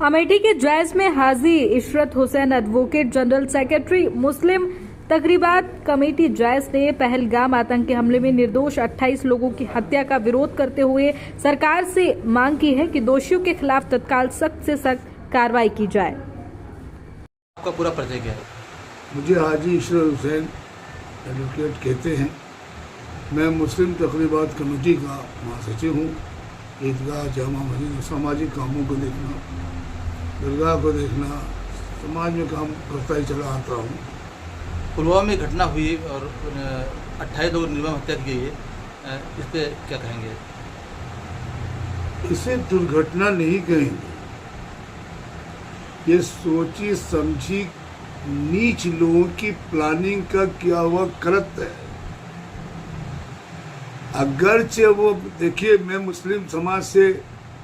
अमेठी के जैस में Haji Ishrat Hussain advocate general secretary Muslim Takribat committee Jais ने पहलगाम आतंकी हमले में निर्दोष 28 लोगों की हत्या का विरोध करते हुए सरकार से मांग की है कि दोषियों के खिलाफ तत्काल सख्त से सख्त कार्रवाई की जाए। आपका पूरा परिचय क्या है? मुझे हाजी इशरत हुसैन एडवोकेट कहते हैं। मैं मुस्लिम तकरीबात कमेटी का महासचिव हूँ। ईदगाह, जामा मस्जिद, सामाजिक कामों को देखना, दरगाह को देखना, समाज में काम करता ही चला आता हूँ। पुलवामा में घटना हुई और 28 लोगों निर्मम हत्या की गई है, इस पर क्या कहेंगे? इसे दुर्घटना नहीं कहेंगे, ये सोची समझी नीच लोगों की प्लानिंग का किया हुआ कृत्य है। अगरचे वो देखिए, मैं मुस्लिम समाज से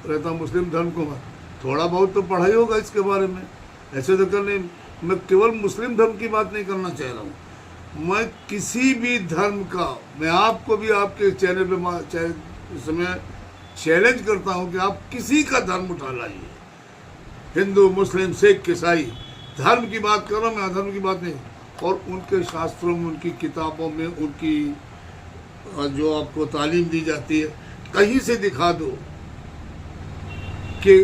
रहता, मुस्लिम धर्म को थोड़ा बहुत तो पढ़ाई होगा इसके बारे में, ऐसे तो करने। मैं केवल मुस्लिम धर्म की बात नहीं करना चाह रहा हूँ, मैं किसी भी धर्म का, मैं आपको भी आपके चैनल पे इस समय चैलेंज करता हूँ कि आप किसी का धर्म उठा लाइए, हिंदू, मुस्लिम, सिख, ईसाई, धर्म की बात कर रहा हूँ मैं, अधर्म की बात नहीं। और उनके शास्त्रों में, उनकी किताबों में, उनकी जो आपको तालीम दी जाती है, कहीं से दिखा दो कि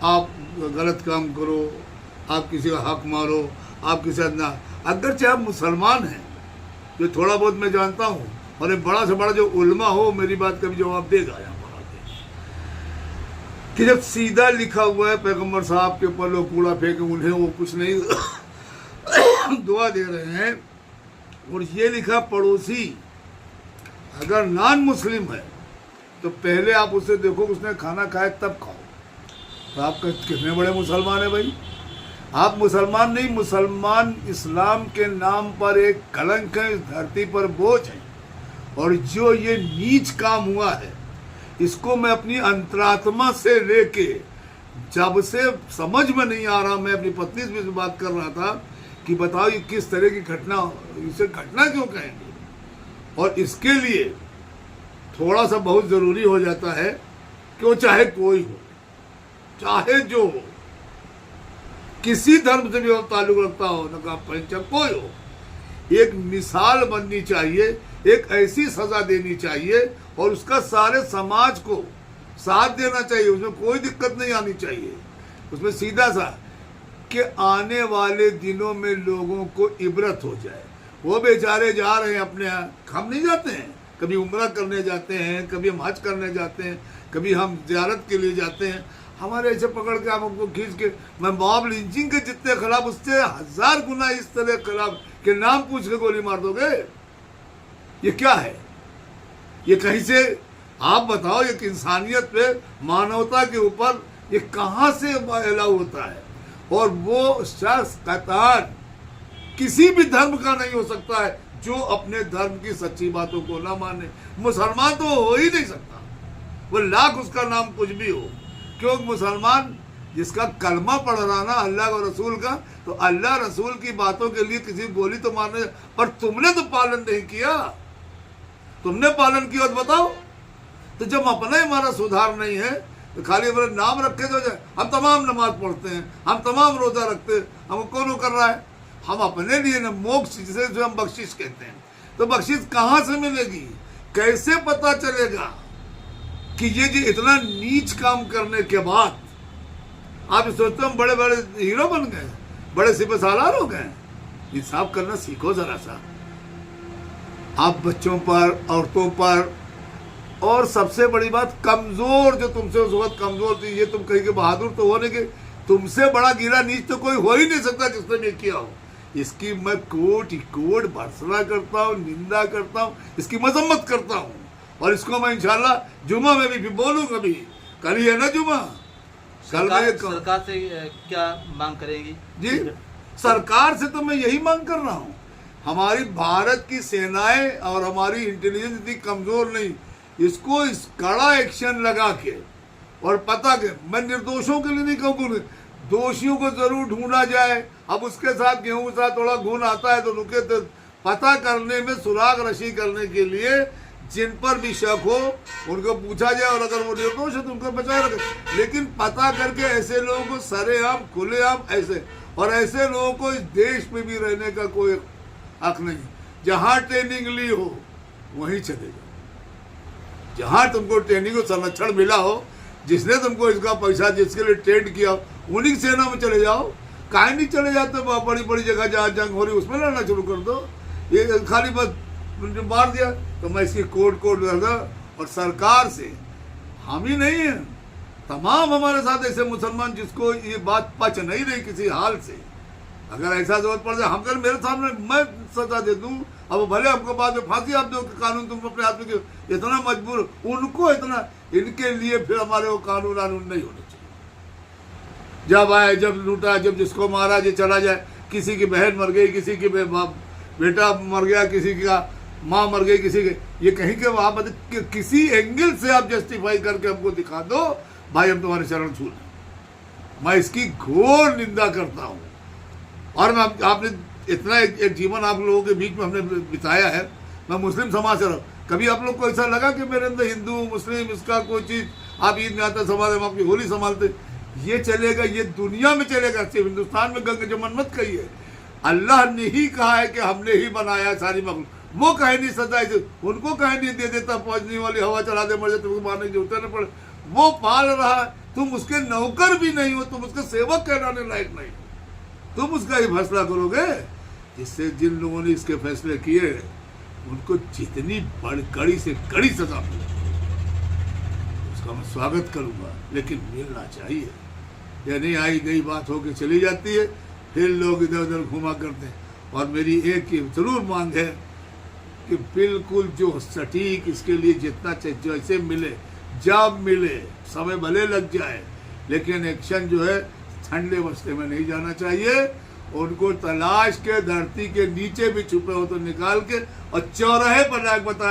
आप गलत काम करो, आप किसी का हक मारो, आप किसी ना, अगरचे आप मुसलमान हैं, जो थोड़ा बहुत मैं जानता हूँ, और एक बड़ा से बड़ा जो उल्मा हो मेरी बात का भी जवाब देगा यहाँ पर आके, कि जब सीधा लिखा हुआ है पैगंबर साहब के ऊपर लोग कूड़ा फेंके, उन्हें वो कुछ नहीं दुआ दे रहे हैं, और ये लिखा पड़ोसी अगर नॉन मुस्लिम है तो पहले आप उसे देखो उसने खाना खाया तब खाओ। तो आप कितने बड़े मुसलमान हैं भाई? आप मुसलमान नहीं, मुसलमान इस्लाम के नाम पर एक कलंक है, इस धरती पर बोझ है। और जो ये नीच काम हुआ है, इसको मैं अपनी अंतरात्मा से लेके, जब से समझ में नहीं आ रहा, मैं अपनी पत्नी से भी बात कर रहा था कि बताओ ये किस तरह की घटना, इसे घटना क्यों कहेंगे? और इसके लिए थोड़ा सा बहुत ज़रूरी हो जाता है कि वो चाहे कोई हो, चाहे जो हो, किसी धर्म से भी हो, ताल्लुक रखता हो, नकाब पहन, कोई हो, एक मिसाल बननी चाहिए, एक ऐसी सज़ा देनी चाहिए और उसका सारे समाज को साथ देना चाहिए, उसमें कोई दिक्कत नहीं आनी चाहिए। उसमें सीधा सा कि आने वाले दिनों में लोगों को इबरत हो जाए। वो बेचारे जा रहे हैं अपने, हम नहीं जाते हैं, कभी उम्रा करने जाते हैं, कभी हम हज करने जाते हैं, कभी हम ज़ियारत के लिए जाते हैं, हमारे ऐसे पकड़ के आप हमको खींच के, मैं मॉब लिंचिंग के जितने खिलाफ, उससे 1000 गुना इस तरह खिलाफ के नाम पूछ के गोली मार दोगे। ये क्या है? ये कहीं से आप बताओ, एक इंसानियत पे, मानवता के ऊपर ये कहाँ से अलाउ होता है? और वो शख्स कतार किसी भी धर्म का नहीं हो सकता है जो अपने धर्म की सच्ची बातों को ना माने। मुसलमान तो हो ही नहीं सकता, वो लाख उसका नाम कुछ भी हो, क्योंकि मुसलमान जिसका कलमा पढ़ रहा ना अल्लाह और रसूल का, तो अल्लाह रसूल की बातों के लिए किसी गोली तो मारने, पर तुमने तो पालन नहीं किया, तुमने पालन किया तो बताओ। तो जब अपना ही हमारा सुधार नहीं है तो खाली अपना नाम रखे तो जाए, हम तमाम नमाज पढ़ते हैं, हम तमाम रोजा रखते हैं, हम कौन कर रहा है? हम अपने लिए न मोक्ष, जिसे जो हम बख्शिश कहते हैं, तो बख्शिश कहाँ से मिलेगी? कैसे पता चलेगा कि ये जो इतना नीच काम करने के बाद आप सोचते हम बड़े बड़े हीरो बन गए, बड़े सिपह सालार हो गए? इंसाफ करना सीखो जरा सा। आप बच्चों पर, औरतों पर, और सबसे बड़ी बात कमजोर, जो तुमसे उस वक्त कमजोर थी, ये तुम कहीं के बहादुर तो होने के, तुमसे बड़ा गिरा नीच तो कोई हो ही नहीं सकता जिसने ये किया हो। इसकी मैं कोट भर्त्सना करता हूँ, निंदा करता हूँ, इसकी मजम्मत करता हूँ, और इसको मैं इंशाल्लाह जुमा में भी बोलूँगा। भी कल ही है ना जुमा, कल मैं सरकार से क्या मांग करेगी? जी, सरकार से तो मैं यही मांग कर रहा हूँ, हमारी भारत की सेनाएं और हमारी इंटेलिजेंस इतनी कमजोर नहीं, इसको इस कड़ा एक्शन लगा के, और पता के, मैं निर्दोषों के लिए नहीं कहूँगा, दोषियों को जरूर ढूंढा जाए। अब उसके साथ गेहूं के साथ थोड़ा घून आता है तो रुके, तो पता करने में, सुराग रशी करने के लिए जिन पर भी शक हो उनको पूछा जाए, और अगर वो निर्दोष है तो उनको बचाए रखे। लेकिन पता करके ऐसे लोगों को सरेआम खुलेआम ऐसे, और ऐसे लोगों को इस देश में भी रहने का कोई हक नहीं। जहाँ ट्रेनिंग ली हो वहीं चले जाओ, जहाँ तुमको ट्रेनिंग को संरक्षण मिला हो, जिसने तुमको इसका पैसा जिसके लिए ट्रेंड किया उन्हीं की सेना में चले जाओ। काहे नहीं चले जाते बड़ी बड़ी जगह जहाँ जंग हो रही उसमें लड़ना शुरू कर दो। ये खाली बस मार दिया तो मैं इसकी कोर्ट लगा। और सरकार से हम ही नहीं है, तमाम हमारे साथ ऐसे मुसलमान जिसको ये बात पच नहीं रही किसी हाल से, अगर ऐसा जरूरत पड़ जाए हम कर मेरे सामने मैं सजा दे दूं, अब भले आपको बाद में फांसी आप दो, कानून तुम अपने हाथ में इतना मजबूर, उनको इतना, इनके लिए फिर हमारे वो कानून नहीं होने चाहिए। जब आए जब लूटा, जब जिसको मारा जो चला जाए, किसी की बहन मर गई, किसी की बेटा मर गया, किसी का माँ मर गई, किसी के, ये कहीं के वहां पर किसी एंगल से आप जस्टिफाई करके हमको दिखा दो भाई हम तुम्हारे चरण छू लें। मैं इसकी घोर निंदा करता हूँ। और मैं आपने इतना एक जीवन आप लोगों के बीच में हमने बिताया है, मैं मुस्लिम समाज से रहा, कभी आप लोग को ऐसा लगा कि मेरे अंदर हिंदू मुस्लिम इसका कोई चीज़, आप ईद में आता समाज हम आपकी होली संभालते, ये चलेगा, ये दुनिया में चलेगा, सिर्फ हिंदुस्तान में गंग जमन मत कहिए। अल्लाह ने ही कहा है कि हमने ही बनाया सारी मखलूक, वो कहे नहीं सजा, उनको कहे नहीं दे देता पहुंचने वाली हवा चला दे मर जाए तुमको मारने की जरूरत न पड़े, वो पाल रहा है, तुम उसके नौकर भी नहीं हो, तुम उसके सेवक कहलाने लायक नहीं, तुम उसका ही फैसला करोगे। जिससे जिन लोगों ने इसके फैसले किए उनको जितनी कड़ी से कड़ी सजा मिले उसका मैं स्वागत करूंगा, लेकिन मिलना चाहिए। या नहीं आई गई बात होके चली जाती है, फिर लोग इधर उधर घुमा करते हैं। और मेरी एक ही जरूर मांग है कि बिल्कुल जो सटीक इसके लिए जितना जैसे मिले, जब मिले, समय भले लग जाए, लेकिन एक्शन जो है ठंडे बस्ते में नहीं जाना चाहिए। उनको तलाश के धरती के नीचे भी छुपे हो तो निकाल के और चौराहे पर लायक बताया।